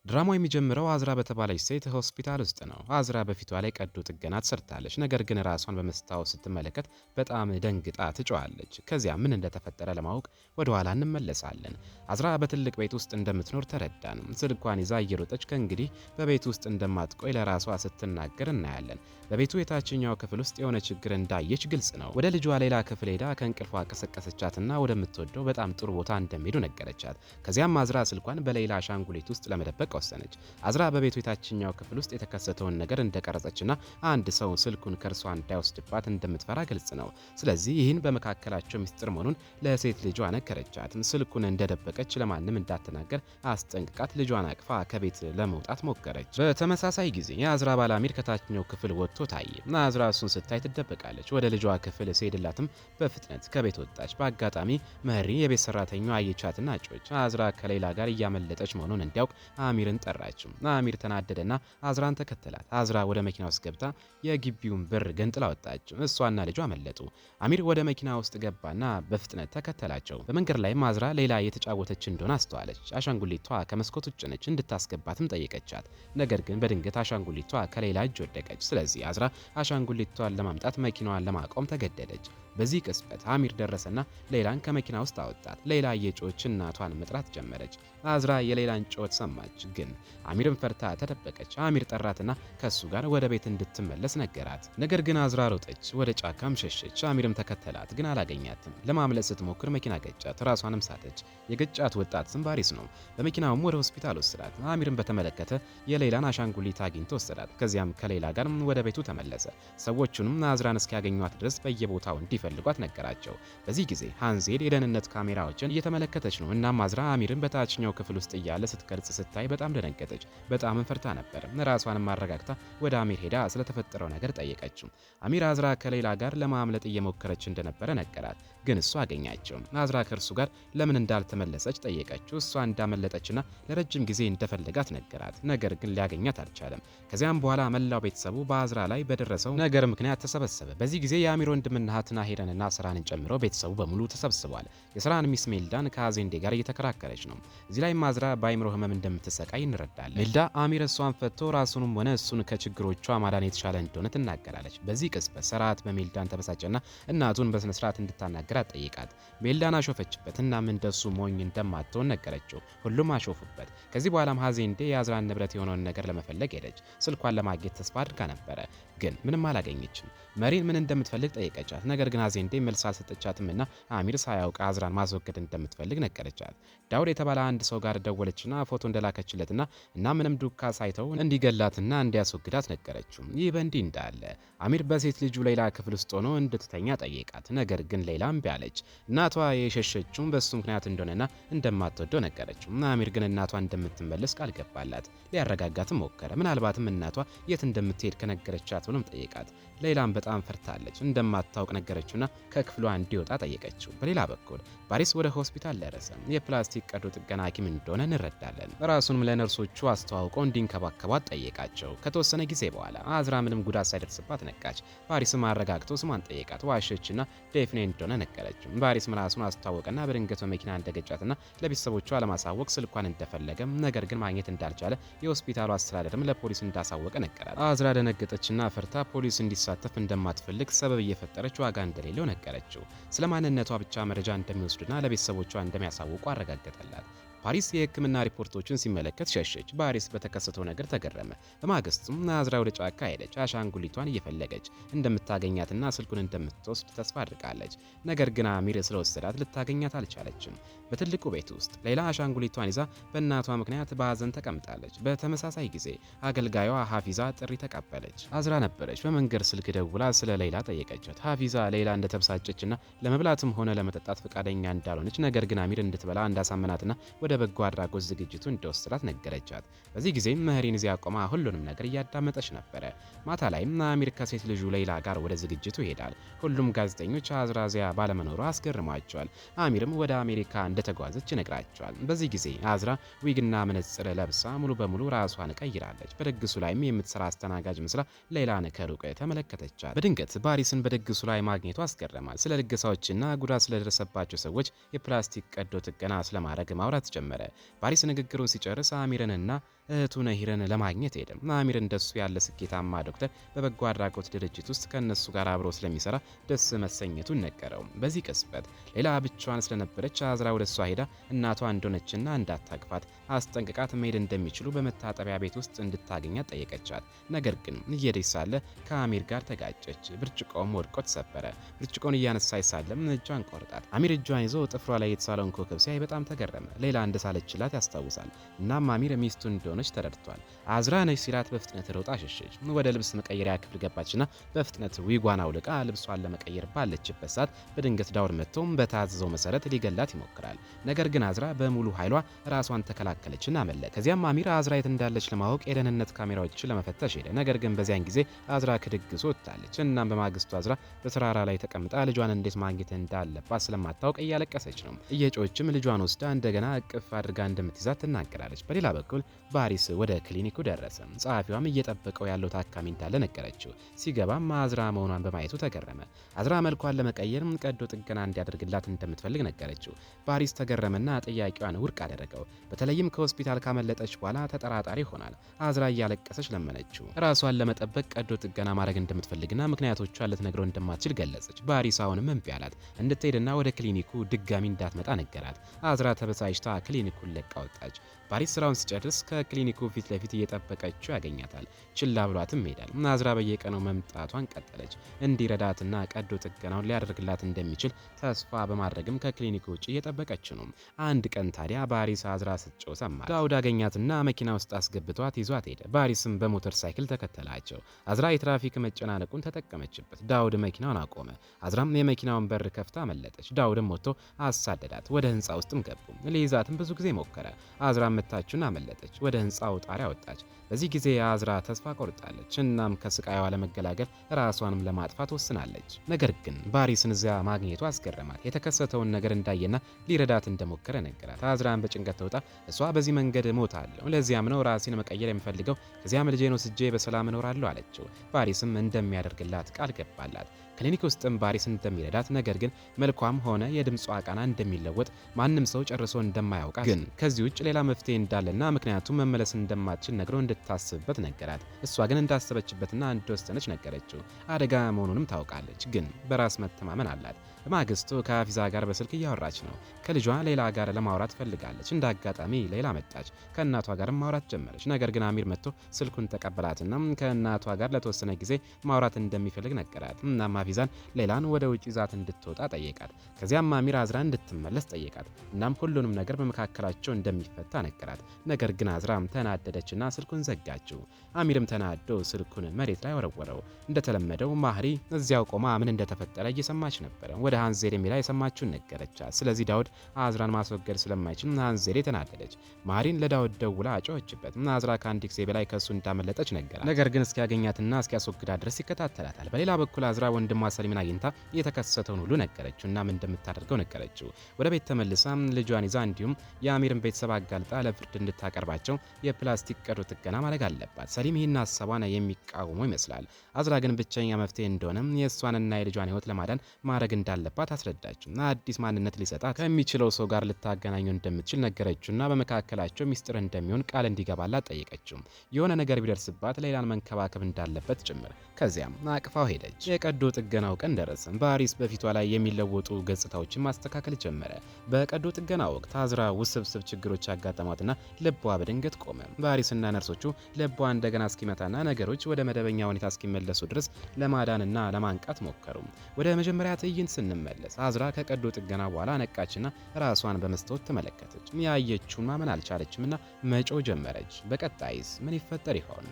ድራማው የሚጀምረው አዝራ በተባለች ሴት ሆስፒታል ውስጥ ነው። አዝራ በፊቷ ላይ ቀዶ ጥገና ተሰርታለች። ነገር ግን ራሷን በመስታወት ስትመለከት በጣም ደንግጣ ትጮኻለች። ከዚያ ምን እንደተፈጠረ ለማወቅ ወደ ኋላ እንመለሳለን። አዝራ በትልቅ ቤት ውስጥ እንደምትኖር ተረዳን። ስልኳን ይዛ እየሮጠች ከእንግዲህ በቤት ውስጥ እንደማትቆይ ለራሷ ስትናገር እናያለን። በቤቱ የታችኛው ክፍል ውስጥ የሆነ ችግር እንዳየች ግልጽ ነው። ወደ ልጇ ሌላ ክፍል ሄዳ ከእንቅልፏ ቀሰቀሰቻትና ወደምትወደው በጣም ጥሩ ቦታ እንደሚሄዱ ነገረቻት። ከዚያም አዝራ ስልኳን በሌላ አሻንጉሊት ውስጥ ለመደበቅ ወሰነች። አዝራ በቤቱ የታችኛው ክፍል ውስጥ የተከሰተውን ነገር እንደቀረጸችና አንድ ሰው ስልኩን ከእርሷ እንዳይወስድባት እንደምትፈራ ግልጽ ነው። ስለዚህ ይህን በመካከላቸው ሚስጥር መሆኑን ለሴት ልጇ ነገረቻት። ስልኩን እንደደበቀች ለማንም እንዳትናገር አስጠንቅቃት ልጇን አቅፋ ከቤት ለመውጣት ሞከረች። በተመሳሳይ ጊዜ የአዝራ ባል አሚር ከታችኛው ክፍል ወጥቶ ታየ። አዝራ እሱን ስታይ ትደበቃለች። ወደ ልጇ ክፍል ሲሄድላትም በፍጥነት ከቤት ወጣች። በአጋጣሚ መሪ የቤት ሰራተኛዋ አየቻትና ጮች። አዝራ ከሌላ ጋር እያመለጠች መሆኑን እንዲያውቅ አሚርን ጠራችው። አሚር ተናደደና አዝራን ተከተላት። አዝራ ወደ መኪና ውስጥ ገብታ የግቢውን በር ገንጥላ ወጣች። እሷና ልጇ አመለጡ። አሚር ወደ መኪና ውስጥ ገባና በፍጥነት ተከተላቸው። በመንገድ ላይም አዝራ ሌላ የተጫወተች እንደሆነ አስተዋለች። አሻንጉሊቷ ከመስኮት ውጭ ነች። እንድታስገባትም ጠየቀቻት። ነገር ግን በድንገት አሻንጉሊቷ ከሌላ እጅ ወደቀች። ስለዚህ አዝራ አሻንጉሊቷን ለማምጣት መኪናዋን ለማቆም ተገደደች። በዚህ ቅጽበት አሚር ደረሰና ሌላን ከመኪና ውስጥ አወጣት። ሌላ የጮች እናቷን መጥራት ጀመረች። አዝራ የሌላን ጮት ሰማች፣ ግን አሚርን ፈርታ ተደበቀች። አሚር ጠራትና ከሱ ጋር ወደ ቤት እንድትመለስ ነገራት። ነገር ግን አዝራ ሮጠች፣ ወደ ጫካም ሸሸች። አሚርም ተከተላት፣ ግን አላገኛትም። ለማምለጥ ስትሞክር መኪና ገጫት፣ ራሷንም ሳተች። የገጫት ወጣት ስም ባሪስ ነው። በመኪናውም ወደ ሆስፒታል ወሰዳት። አሚርን በተመለከተ የሌላን አሻንጉሊት አግኝቶ ወሰዳት። ከዚያም ከሌላ ጋር ወደ ቤቱ ተመለሰ። ሰዎቹንም አዝራን እስኪያገኟት ድረስ በየቦታው እንዲፈልጓት ነገራቸው። በዚህ ጊዜ ሃንዜል የደህንነት ካሜራዎችን እየተመለከተች ነው። እናም አዝራ አሚርን በታችኛው ክፍል ውስጥ እያለ ስትቀርጽ ስታይ በጣም ደነገጠች። በጣም ፈርታ ነበር። ራሷንም ማረጋግታ ወደ አሚር ሄዳ ስለተፈጠረው ነገር ጠየቀችው። አሚር አዝራ ከሌላ ጋር ለማምለጥ እየሞከረች እንደነበረ ነገራት፣ ግን እሱ አገኛቸው። አዝራ ከእርሱ ጋር ለምን እንዳልተመለሰች ጠየቀችው። እሷ እንዳመለጠችና ለረጅም ጊዜ እንደፈለጋት ነገራት። ነገር ግን ሊያገኛት አልቻለም። ከዚያም በኋላ መላው ቤተሰቡ በአዝራ ላይ በደረሰው ነገር ምክንያት ተሰበሰበ። በዚህ ጊዜ የአሚር ወንድምና እህትና ሄረንና ስራንን ጨምሮ ቤተሰቡ በሙሉ ተሰብስቧል። የስራን ሚስ ሜልዳን ከአዜንዴ ጋር እየተከራከረች ነው። እዚህ ላይ አዝራ በአይምሮ ህመም እንደምትሰቃይ እንረዳለን። ሜልዳ አሚር እሷን ፈቶ ራሱንም ሆነ እሱን ከችግሮቿ ማዳን የተሻለ እንደሆነ ትናገራለች። በዚህ ቅጽበት ሰራት በሜልዳን ተበሳጨና እናቱን በስነ ስርዓት እንድታናገራት ጠይቃት። ሜልዳን አሾፈችበት እና እንደሱ ሞኝ እንደማትሆን ነገረችው። ሁሉም አሾፉበት። ከዚህ በኋላም ሃዜንዴ የአዝራን ንብረት የሆነውን ነገር ለመፈለግ ሄደች። ስልኳን ለማግኘት ተስፋ አድርጋ ነበረ፣ ግን ምንም አላገኘችም። መሪን ምን እንደምትፈልግ ጠየቀቻት። ነገር ግን ሃዜንዴ መልስ አልሰጠቻትም እና አሚር ሳያውቅ አዝራን ማስወገድ እንደምትፈልግ ነገረቻት። ዳውድ የተባለ አንድ ሰው ጋር ደወለችና ፎቶ እንደላከችለትና እና ምንም ዱካ ሳይተው እንዲገላትና እንዲያስወግዳት ነገረችው። ይህ በእንዲህ እንዳለ አሚር በሴት ልጁ ሌላ ክፍል ውስጥ ሆኖ እንድትተኛ ጠየቃት። ነገር ግን ሌላ እምቢ አለች። እናቷ የሸሸችው በሱ ምክንያት እንደሆነና እንደማትወደው ነገረችው። አሚር ግን እናቷ እንደምትመለስ ቃል ገባላት። ሊያረጋጋትም ሞከረ። ምናልባትም እናቷ የት እንደምትሄድ ከነገረቻት ብሎም ጠየቃት። ሌላም በጣም ፈርታለች። እንደማታውቅ ነገረችውና ከክፍሏ እንዲወጣ ጠየቀችው። በሌላ በኩል ባሪስ ወደ ሆስፒታል ደረሰ። የፕላስቲክ ቀዶ ጥገና ሐኪም እንደሆነ እንረዳለን። ራሱንም ለነርሶቹ አስተዋውቀው እንዲንከባከቧት ጠየቃቸው። ከተወሰነ ጊዜ በኋላ አዝራ ምንም ጉዳት ሳይደርስባት ነቃች። ባሪስም አረጋግቶ ስሟን ጠየቃት። ዋሸችና ዴፍኔ እንደሆነ ነገረችው። ባሪስም ራሱን አስተዋወቀና በድንገት በመኪና እንደገጫትና ለቤተሰቦቿ ለማሳወቅ ስልኳን እንደፈለገ ነገር ግን ማግኘት እንዳልቻለ የሆስፒታሉ አስተዳደርም ለፖሊስ እንዳሳወቀ ነገራት። አዝራ ደነገጠችና ፈርታ ፖሊስ እንዲሳተፍ እንደማትፈልግ ሰበብ እየፈጠረች ዋጋ እንደሌለው ነገረችው። ስለ ማንነቷ ብቻ መረጃ እንደሚወስዱና ለቤተሰቦቿ እንደሚያሳውቁ አረጋገጠላት። ፓሪስ የሕክምና ሪፖርቶችን ሲመለከት ሸሸች። ባሪስ በተከሰተው ነገር ተገረመ። በማግስቱም አዝራ ወደ ጫካ ሄደች። አሻንጉሊቷን እየፈለገች እንደምታገኛትና ስልኩን እንደምትወስድ ተስፋ አድርጋለች። ነገር ግን አሚር ስለወሰዳት ልታገኛት አልቻለችም። በትልቁ ቤት ውስጥ ሌላ አሻንጉሊቷን ይዛ በእናቷ ምክንያት በሀዘን ተቀምጣለች። በተመሳሳይ ጊዜ አገልጋዩዋ ሀፊዛ ጥሪ ተቀበለች። አዝራ ነበረች። በመንገድ ስልክ ደውላ ስለ ሌላ ጠየቀቻት። ሀፊዛ ሌላ እንደተበሳጨችና ለመብላትም ሆነ ለመጠጣት ፈቃደኛ እንዳልሆነች ነገር ግን አሚር እንድትበላ እንዳሳመናትና ወደ በጎ አድራጎት ዝግጅቱ እንደወሰዳት ነገረቻት። በዚህ ጊዜ መህሪን እዚያ ቆማ ሁሉንም ነገር እያዳመጠች ነበረ። ማታ ላይም አሚር ከሴት ልጁ ሌላ ጋር ወደ ዝግጅቱ ይሄዳል። ሁሉም ጋዜጠኞች አዝራ እዚያ ባለመኖሩ አስገርሟቸዋል። አሚርም ወደ አሜሪካ እንደተጓዘች ይነግራቸዋል። በዚህ ጊዜ አዝራ ዊግና መነጽር ለብሳ ሙሉ በሙሉ ራሷን ቀይራለች። በድግሱ ላይም የምትሰራ አስተናጋጅ መስላ ሌላን ከሩቅ ተመለከተቻት። በድንገት ባሪስን በድግሱ ላይ ማግኘቱ አስገረማል። ስለ ልገሳዎችና ጉዳት ስለደረሰባቸው ሰዎች የፕላስቲክ ቀዶ ጥገና ስለማድረግ ማውራት ጀመረ። ባሪስ ንግግሩን ሲጨርስ አሚርንና እህቱ ነሂርን ለማግኘት ሄደ። አሚር እንደሱ ያለ ስኬታማ ዶክተር በበጎ አድራጎት ድርጅት ውስጥ ከነሱ ጋር አብሮ ስለሚሰራ ደስ መሰኘቱን ነገረው። በዚህ ቅጽበት ሌላ ብቻዋን ስለነበረች አዝራ ወደ እሷ ሄዳ እናቷ እንደሆነችና እንዳታቅፋት አስጠንቅቃት መሄድ እንደሚችሉ በመታጠቢያ ቤት ውስጥ እንድታገኛት ጠየቀቻት። ነገር ግን እየሄደች ሳለ ከአሚር ጋር ተጋጨች። ብርጭቆም ወድቆ ተሰበረ። ብርጭቆን እያነሳች ሳለም እጇን ቆርጣት። አሚር እጇን ይዞ ጥፍሯ ላይ የተሳለውን ኮከብ ሲያይ በጣም ተገረመ። ሌላ እንደሳለችላት ያስታውሳል። እናም አሚር ሚስቱ እንደሆነች ተረድቷል። አዝራ ነች ሲላት በፍጥነት ሮጣ ሸሸች። ወደ ልብስ መቀየሪያ ክፍል ገባችና በፍጥነት ዊጓን አውልቃ ልብሷን ለመቀየር ባለችበት ሰዓት በድንገት ዳውድ መጥቶም በታዘዘው መሰረት ሊገላት ይሞክራል። ነገር ግን አዝራ በሙሉ ኃይሏ ራሷን ተከላከለችና አመለጠ። ከዚያም አሚር አዝራ የት እንዳለች ለማወቅ የደህንነት ካሜራዎችን ለመፈተሽ ሄደ። ነገር ግን በዚያን ጊዜ አዝራ ከድግሱ ወጥታለች። እናም በማግስቱ አዝራ በተራራ ላይ ተቀምጣ ልጇን እንዴት ማግኘት እንዳለባት ስለማታውቅ እያለቀሰች ነው። እየጮችም ልጇን ወስዳ እንደገና እቅፍ አድርጋ እንደምትይዛት ትናገራለች። በሌላ በኩል ባሪስ ወደ ክሊኒኩ ደረሰ። ጸሐፊዋም እየጠበቀው ያለው ታካሚ እንዳለ ነገረችው። ሲገባም አዝራ መሆኗን በማየቱ ተገረመ። አዝራ መልኳን ለመቀየር ቀዶ ጥገና እንዲያደርግላት እንደምትፈልግ ነገረችው። ባሪስ ተገረመና ጥያቄዋን ውድቅ አደረገው። በተለይም ከሆስፒታል ካመለጠች በኋላ ተጠራጣሪ ይሆናል። አዝራ እያለቀሰች ለመነችው። ራሷን ለመጠበቅ ቀዶ ጥገና ማድረግ እንደምትፈልግና ምክንያቶቿን ልትነግረው እንደማትችል ገለጸች። ባሪስ አሁንም እምቢ አላት። እንድትሄድና ወደ ክሊኒኩ ድጋሚ እንዳትመጣ ነገራት። አዝራ ተበሳጭታ ክሊኒኩን ለቃ ወጣች። ባሪስ ስራውን ሲጨርስ ከክሊኒኩ ፊት ለፊት እየጠበቀችው ያገኛታል። ችላ ብሏትም ይሄዳል። አዝራ በየቀኑ መምጣቷን ቀጠለች። እንዲረዳትና ቀዶ ጥገናውን ሊያደርግላት እንደሚችል ተስፋ በማድረግም ከክሊኒኩ ውጭ እየጠበቀች ነው። አንድ ቀን ታዲያ ባሪስ አዝራ ስትጮህ ሰማች። ዳውድ አገኛትና መኪና ውስጥ አስገብቷት ይዟት ሄደ። ባሪስም በሞተር ሳይክል ተከተላቸው። አዝራ የትራፊክ መጨናነቁን ተጠቀመችበት። ዳውድ መኪናውን አቆመ። አዝራም የመኪናውን በር ከፍታ አመለጠች። ዳውድም ወጥቶ አሳደዳት። ወደ ህንፃ ውስጥም ገቡ። ሊይዛትም ብዙ ጊዜ ሞከረ። አዝራ መታችና አመለጠች። ወደ ህንፃው ጣሪያ ወጣች። በዚህ ጊዜ አዝራ ተስፋ ቆርጣለች። እናም ከስቃይዋ ለመገላገል ራሷንም ለማጥፋት ወስናለች። ነገር ግን ባሪስን እዚያ ማግኘቱ አስገረማት። የተከሰተውን ነገር እንዳየና ሊረዳት እንደሞከረ ነገራት። አዝራን በጭንቀት ተውጣ እሷ በዚህ መንገድ እሞታለሁ፣ ለዚያም ነው ራሴን መቀየር የምፈልገው፣ ከዚያም ልጄን ወስጄ በሰላም እኖራለሁ አለችው። ባሪስም እንደሚያደርግላት ቃል ገባላት። ክሊኒክ ውስጥም ባሪስ እንደሚረዳት ነገር ግን መልኳም ሆነ የድምጿ ቃና እንደሚለወጥ ማንም ሰው ጨርሶ እንደማያውቃት ግን ከዚህ ውጭ ሌላ መፍትሄ እንዳለና ምክንያቱም መመለስ እንደማትችል ነግሮ እንድታስብበት ነገራት። እሷ ግን እንዳሰበችበትና እንደወሰነች ነገረችው። አደጋ መሆኑንም ታውቃለች፣ ግን በራስ መተማመን አላት። በማግስቱ ከአፊዛ ጋር በስልክ እያወራች ነው። ከልጇ ሌላ ጋር ለማውራት ፈልጋለች። እንደ አጋጣሚ ሌላ መጣች። ከእናቷ ጋርም ማውራት ጀመረች። ነገር ግን አሚር መጥቶ ስልኩን ተቀበላትና ከእናቷ ጋር ለተወሰነ ጊዜ ማውራት እንደሚፈልግ ነገራት። እናም አፊዛን ሌላን ወደ ውጭ ይዛት እንድትወጣ ጠየቃት። ከዚያም አሚር አዝራ እንድትመለስ ጠየቃት። እናም ሁሉንም ነገር በመካከላቸው እንደሚፈታ ነገራት። ነገር ግን አዝራም ተናደደችና ስልኩን ዘጋችው። አሚርም ተናዶ ስልኩን መሬት ላይ ወረወረው። እንደተለመደው ማህሪ እዚያው ቆማ ምን እንደተፈጠረ እየሰማች ነበር። ወደ ሃንዜሌ ሚላ የሰማችውን ነገረቻት። ስለዚህ ዳውድ አዝራን ማስወገድ ስለማይችል ሃንዜሌ ተናደደች። ማህሪን ለዳውድ ደውላ አጮኸችበት። አዝራ ከአንድ ጊዜ በላይ ከሱ እንዳመለጠች ነገራት። ነገር ግን እስኪያገኛትና እስኪያስወግዳት ድረስ ይከታተላታል። በሌላ በኩል አዝራ ወንድሟ ሰሊምን አግኝታ የተከሰተውን ሁሉ ነገረችው እና ምን እንደምታደርገው ነገረችው። ወደ ቤት ተመልሳ ልጇን ይዛ እንዲሁም የአሚርን ቤተሰብ አጋልጣ ለፍርድ እንድታቀርባቸው የፕላስቲክ ቀዶ ጥገና ማድረግ አለባት። ሰሊም ይህን ሀሳቧን የሚቃወመው ይመስላል። አዝራ ግን ብቸኛ መፍትሄ እንደሆነ የእሷንና የልጇን ሕይወት ለማዳን ማድረግ እንዳለባት አስረዳችው። አዲስ ማንነት ሊሰጣት ከሚችለው ሰው ጋር ልታገናኘው እንደምትችል ነገረችውና በመካከላቸው ሚስጥር እንደሚሆን ቃል እንዲገባላት ጠየቀችው። የሆነ ነገር ቢደርስባት ሌላን መንከባከብ እንዳለበት ጭምር። ከዚያም አቅፋው ሄደች። የቀዶ ጥገናው ቀን ደረሰ። ባሪስ በፊቷ ላይ የሚለወጡ ገጽታዎችን ማስተካከል ጀመረ። በቀዶ ጥገና ወቅት አዝራ ውስብስብ ችግሮች ያጋጠሟትና ልቧ በድንገት ቆመ። ባሪስና ነርሶቹ ልቧ እንደገና እስኪመታና ነገሮች ወደ መደበኛ ሁኔታ እስኪመለሱ ድረስ ለማዳንና ለማንቃት ሞከሩ። ወደ መጀመሪያ ትዕይንት ስንመለስ አዝራ ከቀዶ ጥገና በኋላ ነቃችና ራሷን በመስታወት ተመለከተች። ያየችውን ማመን አልቻለችምና መጮህ ጀመረች። በቀጣይስ ምን ይፈጠር ይሆን?